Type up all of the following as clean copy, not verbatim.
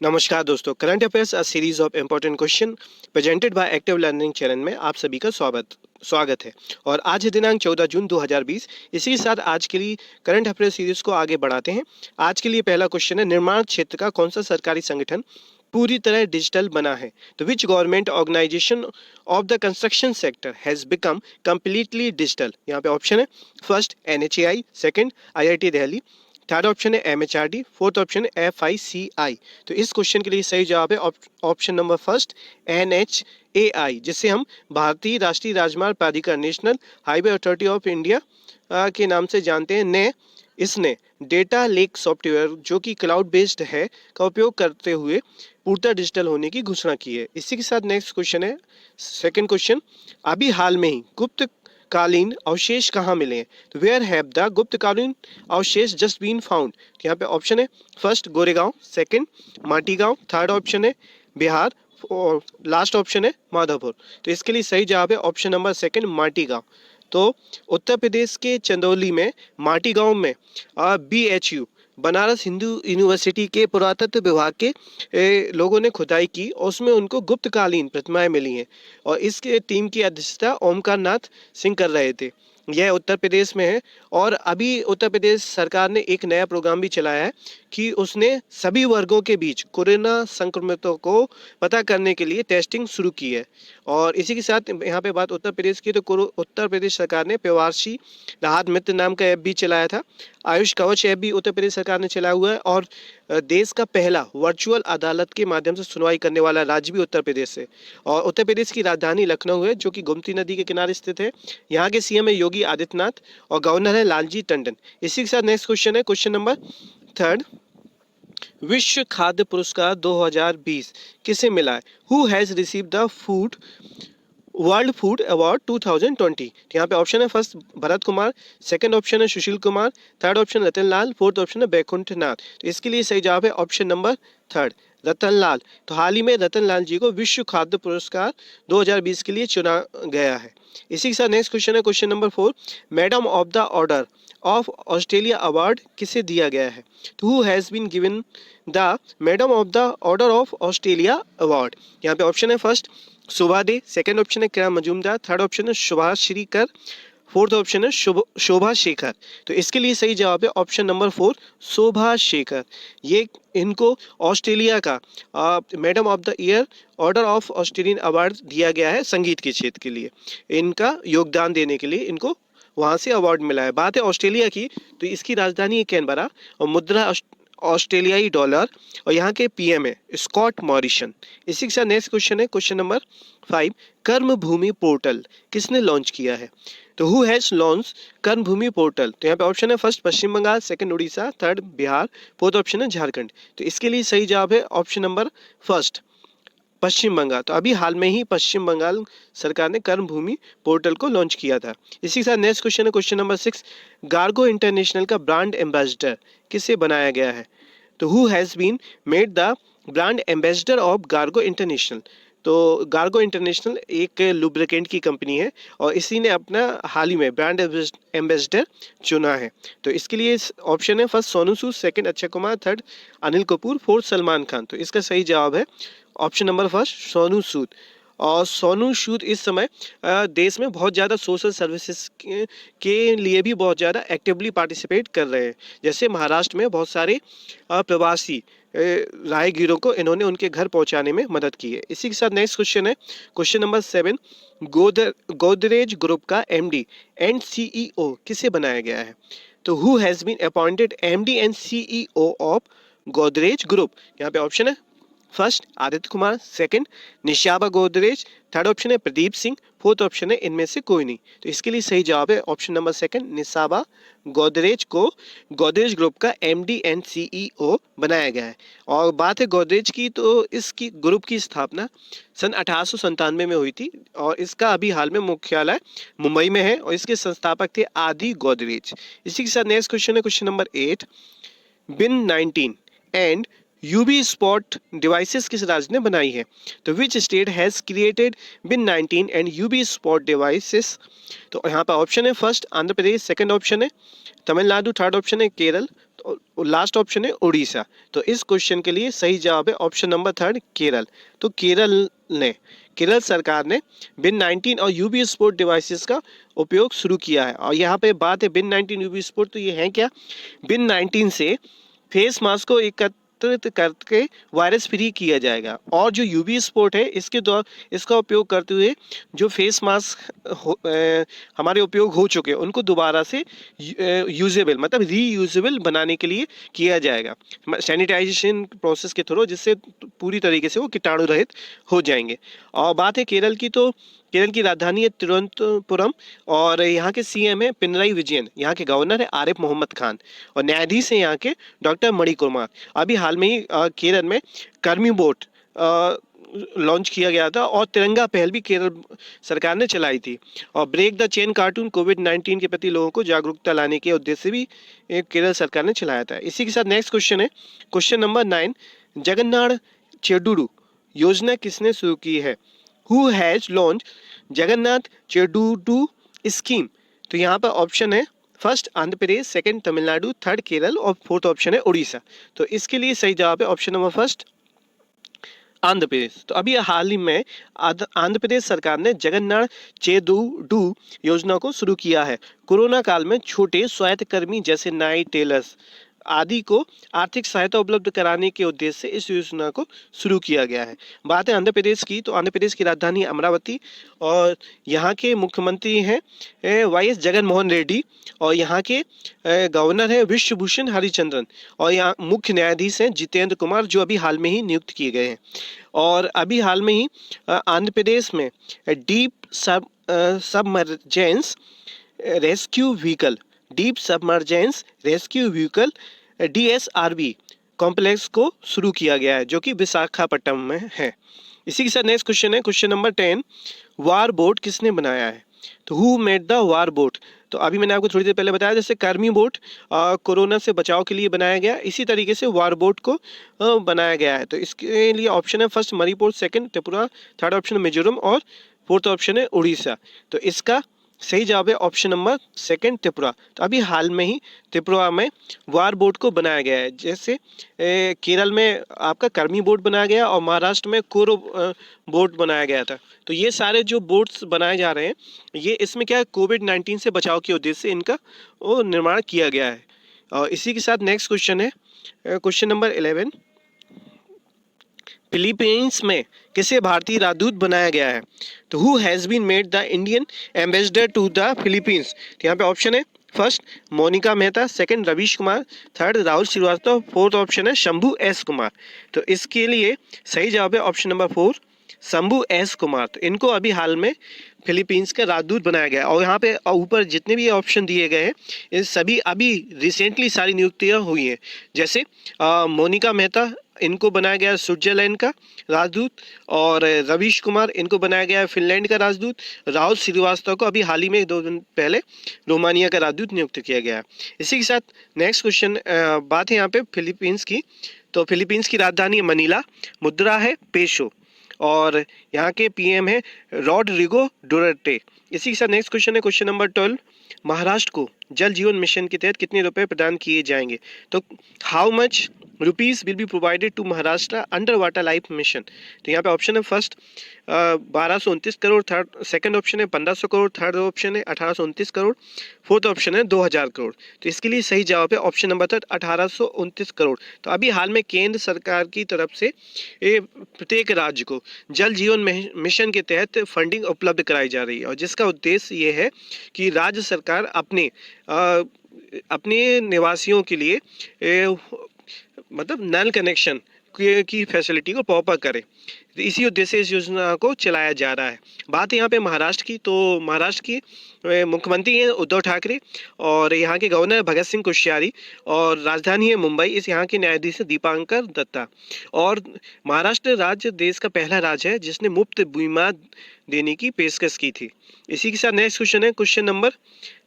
नमस्कार दोस्तों, current affairs a series of important question presented by active learning channel में आप सभी का स्वागत है। और आज है दिनांक 14 जून 2020। इसी के साथ आज के लिए करंट अफेयर सीरीज को आगे बढ़ाते हैं। आज के लिए पहला क्वेश्चन है, निर्माण क्षेत्र का कौन सा सरकारी संगठन पूरी तरह डिजिटल बना है? तो which government organisation of the construction sector has become completely digital? यहाँ पे ऑप्शन है, first NHAI, second IIT Delhi, third option है MHRD, फोर्थ ऑप्शन है FICI। तो इस क्वेश्चन के लिए सही जवाब है ऑप्शन नंबर फर्स्ट, NHAI, जिसे हम भारतीय राष्ट्रीय राजमार्ग प्राधिकरण, national highway authority of India के नाम से जानते हैं। इसने डेटा लेक सॉफ्टवेयर जो कि क्लाउड बेस्ड है का उपयोग करते हुए पूर्णतः डिजिटल होने की घोषणा की है। इसी के साथ नेक्स्ट क्वेश्चन है, सेकंड क्वेश्चन, अभी हाल में ही गुप्त कालीन अवशेष कहाँ मिले हैं? तो वेयर हैव द गुप्तकालीन अवशेष जस्ट बीन फाउंड? यहाँ पे ऑप्शन है, first Goregaon, second Matigaon, third option है बिहार और लास्ट ऑप्शन है माधवपुर। तो इसके लिए सही जवाब है ऑप्शन नंबर सेकंड, माटीगांव। तो उत्तर प्रदेश के चंदौली में माटीगांव में BHU बनारस हिंदू यूनिवर्सिटी के पुरातत्व विभाग के लोगों ने खुदाई की और उसमें उनको गुप्तकालीन प्रतिमाएं मिली हैं। और इसके टीम की अध्यक्षता ओमकार नाथ सिंह कर रहे थे। यह उत्तर प्रदेश में है। और अभी उत्तर प्रदेश सरकार ने एक नया प्रोग्राम भी चलाया है कि उसने सभी वर्गों के बीच कोरोना संक्रमितों को पता करने के लिए टेस्टिंग शुरू की है। और इसी के साथ यहाँ पे बात उत्तर प्रदेश की, तो उत्तर प्रदेश सरकार ने प्रवासी राहत मित्र नाम का ऐप भी चलाया था। आयुष कवच ऐप भी उत्तर प्रदेश सरकार ने चलाया हुआ है। और देश का पहला वर्चुअल अदालत के माध्यम से सुनवाई करने वाला राज्य भी उत्तर प्रदेश है। और उत्तर प्रदेश की राजधानी लखनऊ है, जो कि गोमती नदी के किनारे स्थित है। यहाँ के CM है योगी आदित्यनाथ और गवर्नर है लालजी टंडन। इसी के साथ नेक्स्ट क्वेश्चन है, क्वेश्चन नंबर थर्ड, विश्व खाद्य पुरस्कार 2020 किसे मिला है? Who has receive the food world food award 2020? यहाँ पे ऑप्शन है, first Bharat Kumar, second option है सुशील कुमार, थर्ड ऑप्शन रतन लाल, फोर्थ ऑप्शन है बैकुंठ नाथ। तो इसके लिए सही जवाब है ऑप्शन नंबर थर्ड, रतन लाल। तो हाल ही में रतन लाल जी को विश्व खाद्य पुरस्कार 2020 के लिए चुना गया है। इसी के साथ नेक्स्ट क्वेश्चन है, question number 4, madam of the order of Australia award किसे दिया गया है? तो who has been given the madam of the order of Australia award? यहाँ पे ऑप्शन है, first Shobha De, second option है किरण मजूमदार, थर्ड ऑप्शन है सुभाष श्रीकर, फोर्थ ऑप्शन है शोभा शेखर। तो इसके लिए सही जवाब है ऑप्शन नंबर 4, शोभा शेखर। ये इनको ऑस्ट्रेलिया का madam of the year order of Australian award दिया गया है संगीत के क्षेत्र के लिए। इनका योगदान देने के लिए इनको वहाँ से अवार्ड मिला है। बात है ऑस्ट्रेलिया की, तो इसकी राजधानी है कैनबरा और मुद्रा ऑस्ट्रेलियाई डॉलर और यहाँ के PM है स्कॉट मॉरिसन। इसी के साथ नेक्स्ट क्वेश्चन है, क्वेश्चन नंबर 5, कर्म भूमि पोर्टल किसने लॉन्च किया है? तो हु हैज लॉन्च कर्म भूमि पोर्टल? तो यहाँ पे ऑप्शन है, first Paschim Bangal, second Orissa, third Bihar, fourth option है झारखंड। तो इसके लिए सही जवाब है option number first, Paschim Bangal. तो अभी हाल में ही पश्चिम बंगाल सरकार ने कर्म भूमि पोर्टल को लॉन्च किया था। इसी के साथ नेक्स्ट क्वेश्चन है, क्वेश्चन नंबर 6, गार्गो इंटरनेशनल का ब्रांड एम्बेसडर किसे बनाया गया है? तो who has been made the brand ambassador of Gargo international? तो गार्गो इंटरनेशनल एक लुब्रिकेंट की कंपनी है और इसी ने अपना हाल ही में ब्रांड एम्बेसडर चुना है। तो इसके लिए ऑप्शन है, first Sonu Sood, second Akshay Kumar, third Anil Kapoor, fourth Salman Khan. तो इसका सही जवाब है option number first, Sonu Sood. और सोनू सूद इस समय देश में बहुत ज़्यादा सोशल सर्विसेज के लिए भी बहुत ज़्यादा एक्टिवली पार्टिसिपेट कर रहे हैं। जैसे महाराष्ट्र में बहुत सारे प्रवासी राहगीरों को इन्होंने उनके घर पहुंचाने में मदद की है। इसी के साथ नेक्स्ट क्वेश्चन है, क्वेश्चन नंबर 7, गोदरेज ग्रुप का MD एंड CEO किसे बनाया गया है? तो who has been appointed MD and CEO of Godrej group? यहाँ पे ऑप्शन है, first Aditya Kumar, second Nishaba Godrej, third option है प्रदीप सिंह, फोर्थ ऑप्शन है इनमें से कोई नहीं। तो इसके लिए सही जवाब है option number second, Nishaba Godrej को गोदरेज ग्रुप का MD एंड CEO बनाया गया है। और बात है गोदरेज की, तो इसकी ग्रुप की स्थापना सन 1897 में हुई थी और इसका अभी हाल में मुख्यालय मुंबई में है और इसके संस्थापक थे आदि गोदरेज। इसी के साथ नेक्स्ट क्वेश्चन है, question number 8, bin 19 and UV spot devices किस राज्य ने बनाई है? तो which state has created bin 19 and UV spot devices? तो यहाँ पर ऑप्शन है, first Andhra Pradesh, second option है तमिलनाडु, थर्ड ऑप्शन है केरल और लास्ट ऑप्शन है उड़ीसा। तो इस क्वेश्चन के लिए सही जवाब है ऑप्शन नंबर थर्ड केरल। तो केरल सरकार ने बिन 19 और यूवी स्पोर्ट डिवाइसेस का उपयोग शुरू किया है। और यहाँ पे बात है बिन 19 यूवी स्पोर्ट, तो ये है क्या? बिन 19 से फेस मास्क को एकत्रित करके वायरस फ्री किया जाएगा, और जो यूवी स्पोर्ट है इसके द्वारा इसका उपयोग करते हुए जो फेस मास्क हमारे उपयोग हो चुके हैं उनको दोबारा से यूजेबल मतलब रीयूजेबल बनाने के लिए किया जाएगा सैनिटाइजेशन प्रोसेस के थ्रू, जिससे पूरी तरीके से वो कीटाणु रहित हो जाएंगे। और बात है केरल की, तो केरल की राजधानी है तिरुवनंतपुरम, और यहाँ के सीएम है पिनराई विजयन, यहाँ के गवर्नर है आरिफ मोहम्मद खान, और न्यायाधीश है यहाँ के डॉक्टर मणिकुमार। अभी हाल में ही केरल में कर्मी बोट लॉन्च किया गया था, और तिरंगा पहल भी केरल सरकार ने चलाई थी। और ब्रेक द चेन कार्टून कोविड-19 के प्रति लोगों को जागरूकता लाने के उद्देश्य से भी केरल सरकार ने चलाया था। इसी के साथ नेक्स्ट क्वेश्चन है क्वेश्चन नंबर 9, जगन्नाथ चेडुडू योजना किसने शुरू की है? Who has launch Jagannath Chedodu scheme? तो यहाँ पर ऑप्शन है first Andhra Pradesh, second Tamil Nadu, third Kerala और फोर्थ ऑप्शन है उड़ीसा। तो इसके लिए सही जवाब है ऑप्शन नंबर फर्स्ट आंध्र प्रदेश। तो अभी हाल ही में आंध्र प्रदेश सरकार ने जगन्नाथ चेडुडू योजना को शुरू किया है। कोरोना काल में छोटे स्वायत्त कर्मी जैसे नाई, टेलर्स आदि को आर्थिक सहायता उपलब्ध कराने के उद्देश्य से इस योजना को शुरू किया गया है। बात है आंध्र प्रदेश की, तो आंध्र प्रदेश की राजधानी अमरावती, और यहाँ के मुख्यमंत्री हैं वाईएस जगन मोहन रेड्डी, और यहाँ के गवर्नर है विश्वभूषण हरिचंद्रन, और यहाँ मुख्य न्यायाधीश हैं जितेंद्र कुमार, जो अभी हाल में ही नियुक्त किए गए हैं। और अभी हाल में ही आंध्र प्रदेश में deep submergence rescue vehicle DSRV complex को शुरू किया गया है, जो कि विशाखापट्टनम में है। इसी के साथ नेक्स्ट क्वेश्चन है क्वेश्चन नंबर 10, वार बोट किसने बनाया है? तो who made the war boat? तो अभी मैंने आपको थोड़ी देर पहले बताया, जैसे कर्मी बोट कोरोना से बचाव के लिए बनाया गया, इसी तरीके से वार बोट को बनाया गया है। तो इसके लिए ऑप्शन है first Manipur, second Tripura, third option Mizoram और फोर्थ ऑप्शन है उड़ीसा। तो इसका सही जवाब है ऑप्शन नंबर सेकंड त्रिपुरा। तो अभी हाल में ही त्रिपुरा में वार बोट को बनाया गया है, जैसे केरल में आपका कर्मी बोट बनाया गया और महाराष्ट्र में कोरो बोट बनाया गया था। तो ये सारे जो बोट्स बनाए जा रहे हैं, ये इसमें क्या है, कोविड-19 से बचाव के उद्देश्य से इनका वो निर्माण किया गया है। और इसी के साथ नेक्स्ट क्वेश्चन है क्वेश्चन नंबर 11, फिलीपींस में किसे भारतीय राजदूत बनाया गया है? तो who has been made the Indian ambassador to the Philippines? तो यहाँ पे ऑप्शन है first Monika Mehta, second Ravish Kumar, third Rahul Shrivastava, fourth option है शंभू एस कुमार। तो इसके लिए सही जवाब है option number 4 Shambhu S Kumar. तो इनको अभी हाल में फिलीपींस का राजदूत बनाया गया है। और यहाँ पे ऊपर जितने भी ऑप्शन दिए गए हैं, ये सभी अभी रिसेंटली सारी नियुक्तियाँ हुई हैं। जैसे मोनिका मेहता, इनको बनाया गया स्विट्जरलैंड का राजदूत, और रवीश कुमार इनको बनाया गया फिनलैंड का राजदूत, राहुल श्रीवास्तव को अभी हाल ही में 2 दिन पहले रोमानिया का राजदूत नियुक्त किया गया है। इसी के साथ नेक्स्ट क्वेश्चन बात है यहाँ पे फिलीपींस की। तो फिलीपींस की राजधानी है मनीला, मुद्रा है पेसो, और यहाँ के पीएम है रॉड्रिगो डुटर्टे। इसी के साथ नेक्स्ट क्वेश्चन है क्वेश्चन नंबर 12, महाराष्ट्र को जल जीवन मिशन के तहत कितने रुपए प्रदान किए जाएंगे? तो how much rupees will be provided to Maharashtra under water life mission? तो यहाँ पे ऑप्शन है first 1229 crore, third second option है 1500 करोड़, थर्ड ऑप्शन है 1829 करोड़, फोर्थ ऑप्शन है 2000 करोड़। तो इसके लिए सही जवाब है ऑप्शन नंबर 3 1829 करोड़। तो अभी हाल में केंद्र सरकार की तरफ से प्रत्येक राज्य को जल जीवन मिशन के तहत फंडिंग उपलब्ध कराई जा रही है, और जिसका उद्देश्य ये है कि राज्य सरकार अपने निवासियों के लिए मतलब नल कनेक्शन की फैसिलिटी को प्रॉपर करे। तो इसी उद्देश्य से इस योजना को चलाया जा रहा है। बात है यहाँ पे महाराष्ट्र की, तो महाराष्ट्र की मुख्यमंत्री हैं उद्धव ठाकरे, और यहाँ के गवर्नर भगत सिंह कोश्यारी, और राजधानी है मुंबई। इस यहाँ के न्यायाधीश है दीपांकर दत्ता। और महाराष्ट्र राज्य देश का पहला राज्य है जिसने मुफ्त बीमा देने की पेशकश की थी। इसी के साथ नेक्स्ट क्वेश्चन है क्वेश्चन नंबर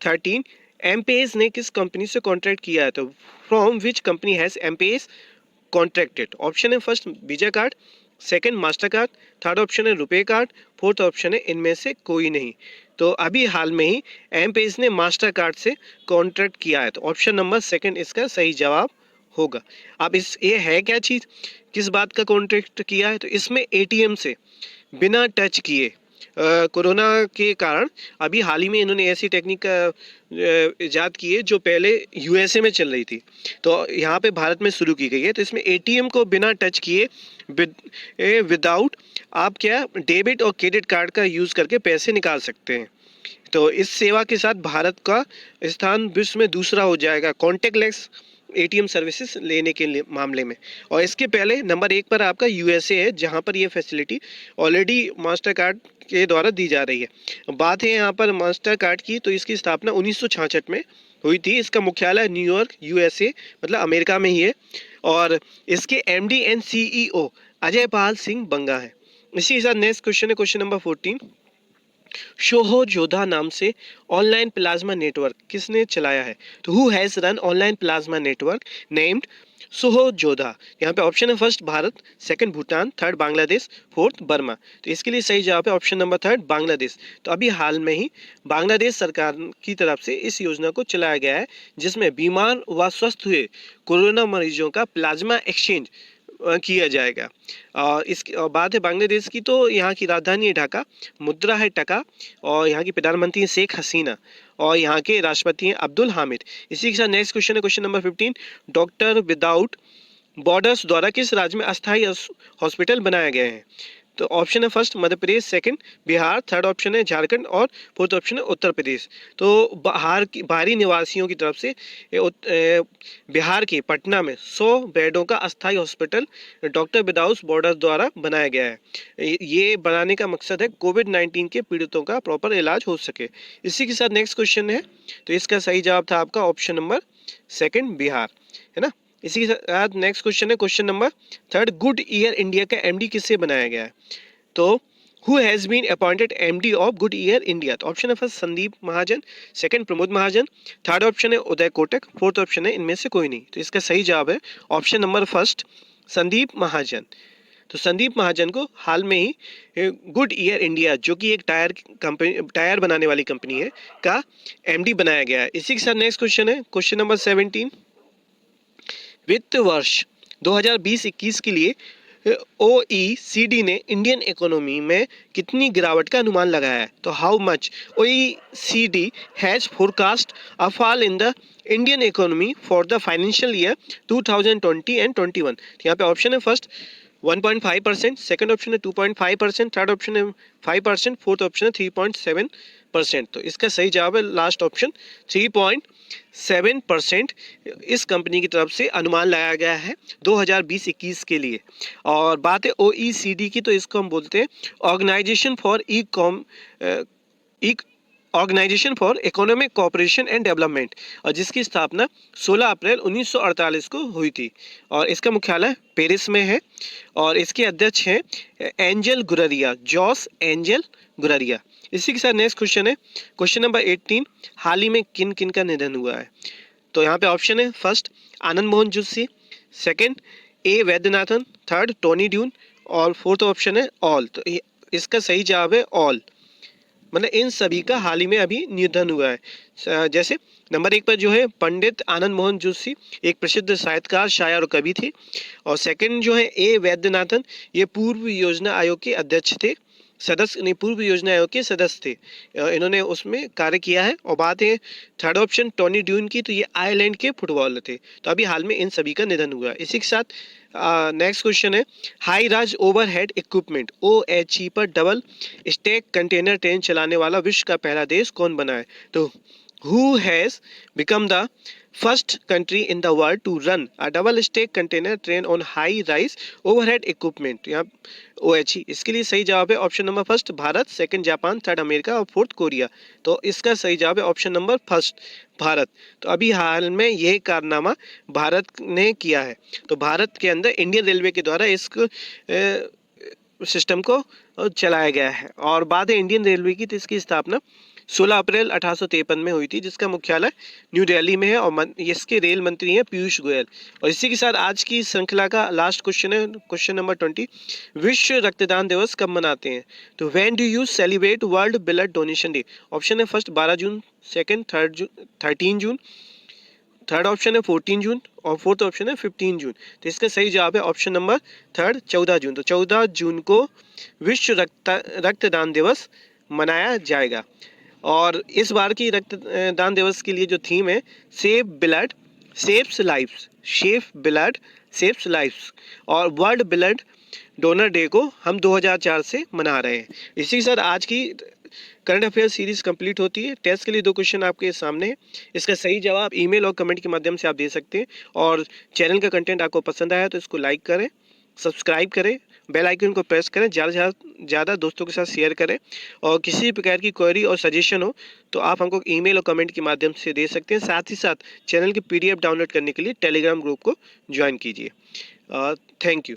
13, एमपेस ने किस कंपनी से कॉन्ट्रैक्ट किया है? तो फ्रॉम विच कंपनी हैज एमपेस कॉन्ट्रैक्टेड? ऑप्शन है first Visa card, second Mastercard, third option है रुपे कार्ड, फोर्थ ऑप्शन है इनमें से कोई नहीं। तो अभी हाल में ही एम पेज ने मास्टर कार्ड से कॉन्ट्रैक्ट किया है। तो ऑप्शन नंबर सेकंड इसका सही जवाब होगा। अब इस ये है क्या चीज़, किस बात का कॉन्ट्रैक्ट किया है, तो इसमें एटीएम से बिना टच किए कोरोना के कारण अभी हाल ही में इन्होंने ऐसी टेक्निक इजाद की है जो पहले यूएसए में चल रही थी, तो यहाँ पे भारत में शुरू की गई है। तो इसमें एटीएम को बिना टच किए विदाउट आप क्या डेबिट और क्रेडिट कार्ड का यूज़ करके पैसे निकाल सकते हैं। तो इस सेवा के साथ भारत का स्थान विश्व में दूसरा हो जाएगा कॉन्टेक्टलेस एटीएम सर्विसेज लेने के मामले में। और इसके पहले नंबर 1 पर आपका यूएसए है, जहां पर ये फैसिलिटी ऑलरेडी मास्टर कार्ड के द्वारा दी जा रही है। बात है यहाँ पर मास्टर कार्ड की, तो इसकी स्थापना 1966 में हुई थी। इसका मुख्यालय न्यूयॉर्क यूएसए मतलब अमेरिका में ही है, और इसके MD and CEO Ajay Pal Singh बंगा है। इसी के साथ नेक्स्ट क्वेश्चन है क्वेश्चन नंबर 14। शोहो जोधा नाम से ऑनलाइन प्लाज्मा नेटवर्क किसने चलाया है? तो who has run online plasma network named Soho Jodha. यहाँ पे ऑप्शन है first Bharat, second Bhutan, third Bangladesh, fourth Burma. तो इसके लिए सही जवाब है ऑप्शन नंबर थर्ड बांग्लादेश। तो अभी हाल में ही बांग्लादेश सरकार की तरफ से इस योजना को चलाया गया है, जिसमें बीमार व स्वस्थ हुए कोरोना मरीजों का प्लाज्मा एक्सचेंज किया जाएगा। इसकी बात है बांग्लादेश की, तो यहाँ की राजधानी है ढाका, मुद्रा है टका, और यहाँ की प्रधानमंत्री है शेख हसीना, और यहाँ के राष्ट्रपति हैं अब्दुल हामिद। इसी के साथ नेक्स्ट क्वेश्चन है question number 15। Doctor without borders द्वारा किस राज्य में अस्थायी हॉस्पिटल बनाए गए हैं? तो ऑप्शन है first Madhya Pradesh, second Bihar, third option है झारखंड, और फोर्थ ऑप्शन है उत्तर प्रदेश। तो बाहरी निवासियों की तरफ से बिहार के पटना में 100 बेडों का अस्थायी हॉस्पिटल डॉक्टर विदाउट बॉर्डर द्वारा बनाया गया है। ये बनाने का मकसद है कोविड-19 के पीड़ितों का प्रॉपर इलाज हो सके। इसी के साथ नेक्स्ट क्वेश्चन है, तो इसका सही जवाब था आपका ऑप्शन नंबर सेकंड बिहार, है ना। इसी के साथ नेक्स्ट क्वेश्चन है question number third. Goodyear India का एमडी किससे बनाया गया है? तो who has been appointed MD of Goodyear India? तो ऑप्शन है first Sandeep Mahajan, second Pramod Mahajan, third option है उदय कोटक, फोर्थ ऑप्शन है इनमें से कोई नहीं। तो इसका सही जवाब है ऑप्शन नंबर फर्स्ट संदीप महाजन। तो संदीप महाजन को हाल में ही गुड ईयर इंडिया, जो कि एक टायर बनाने वाली कंपनी है, का एमडी बनाया गया है। इसी के साथ नेक्स्ट क्वेश्चन है क्वेश्चन नंबर 17। वित्त वर्ष 2020-21 के लिए OECD ने इंडियन इकोनॉमी में कितनी गिरावट का अनुमान लगाया है? तो how much OECD has forecast a fall in the Indian economy for the financial year 2020 and 21। यहाँ पे ऑप्शन है फर्स्ट 1.5%, सेकंड ऑप्शन है 2.5%, थर्ड ऑप्शन है 5%, फोर्थ ऑप्शन है 3.7%। तो इसका सही जवाब है लास्ट ऑप्शन 3.7% इस कंपनी की तरफ से अनुमान लगाया गया है 2020-21 के लिए। और बात है OECD की, तो इसको हम बोलते हैं organisation for economic cooperation and development, और जिसकी स्थापना 16 अप्रैल 1948 को हुई थी, और इसका मुख्यालय पेरिस में है, और इसके अध्यक्ष हैं एंजल गुररिया, जॉस एंजल गुररिया। इसी के साथ नेक्स्ट क्वेश्चन है क्वेश्चन नंबर 18। हाल ही में किन किन का निधन हुआ है? तो यहाँ पे ऑप्शन है फर्स्ट आनंद मोहन जोशी, सेकंड ए वैद्यनाथन, थर्ड टोनी ड्यून, और फोर्थ ऑप्शन है ऑल। तो इसका सही जवाब है ऑल, मतलब इन सभी का हाल ही में अभी निधन हुआ है। जैसे नंबर 1 पर जो है पंडित आनंद मोहन जोशी, एक प्रसिद्ध साहित्यकार, शायर और कवि थे, और सेकंड जो है ए वैद्यनाथन, ये पूर्व योजना आयोग के अध्यक्ष थे, सदस्य नहीं, पूर्व योजना आयोग के सदस्य थे, इन्होंने उसमें कार्य किया है। और बात है थर्ड ऑप्शन टोनी ड्यून की, तो ये आयरलैंड के फुटबॉलर थे। तो अभी हाल में इन सभी का निधन हुआ। इसी के साथ नेक्स्ट क्वेश्चन है हाई राज ओवरहेड इक्विपमेंट OHE पर डबल स्टैक कंटेनर ट्रेन चलाने वाला विश्व का पहला देश कौन बना है? तो who has become the first country in the world to run a double stack container train on high rise overhead equipment, यहाँ OHE। इसके लिए सही जवाब है option number first Bharat, second Japan, third America, और फोर्थ कोरिया। तो इसका सही जवाब है ऑप्शन नंबर फर्स्ट भारत। तो अभी हाल में यह कारनामा भारत ने किया है। तो भारत के अंदर इंडियन रेलवे के द्वारा इस सिस्टम को चलाया गया है। और बात है इंडियन रेलवे की, तो इसकी स्थापना 16 अप्रैल 1853 में हुई थी, जिसका मुख्यालय न्यू दिल्ली में है और इसके रेल मंत्री हैं पीयूष गोयल। और इसी के साथ आज की श्रृंखला का लास्ट क्वेश्चन है, क्वेश्चन नंबर 20। विश्व रक्तदान दिवस कब मनाते हैं? तो when do you celebrate world blood donation day? Option है फर्स्ट 12 जून, सेकंड 13 जून, थर्ड ऑप्शन है 14 जून और फोर्थ ऑप्शन है 15 जून। तो इसका सही जवाब है ऑप्शन नंबर थर्ड 14 जून। तो 14 जून को विश्व रक्तदान दिवस मनाया जाएगा। और इस बार की रक्तदान दिवस के लिए जो थीम है, save blood saves lifes, save blood saves lifes. और वर्ल्ड ब्लड डोनर डे को हम 2004 से मना रहे हैं। इसी के साथ आज की करंट अफेयर सीरीज कंप्लीट होती है। टेस्ट के लिए 2 क्वेश्चन आपके सामने है। इसका सही जवाब ईमेल और कमेंट के माध्यम से आप दे सकते हैं। और चैनल का कंटेंट आपको पसंद आया तो इसको लाइक करें, सब्सक्राइब करें, बेल आइकन को प्रेस करें, ज़्यादा से ज़्यादा दोस्तों के साथ शेयर करें। और किसी भी प्रकार की क्वेरी और सजेशन हो तो आप हमको ईमेल और कमेंट के माध्यम से दे सकते हैं। साथ ही साथ चैनल की PDF डाउनलोड करने के लिए टेलीग्राम ग्रुप को ज्वाइन कीजिए। Thank you.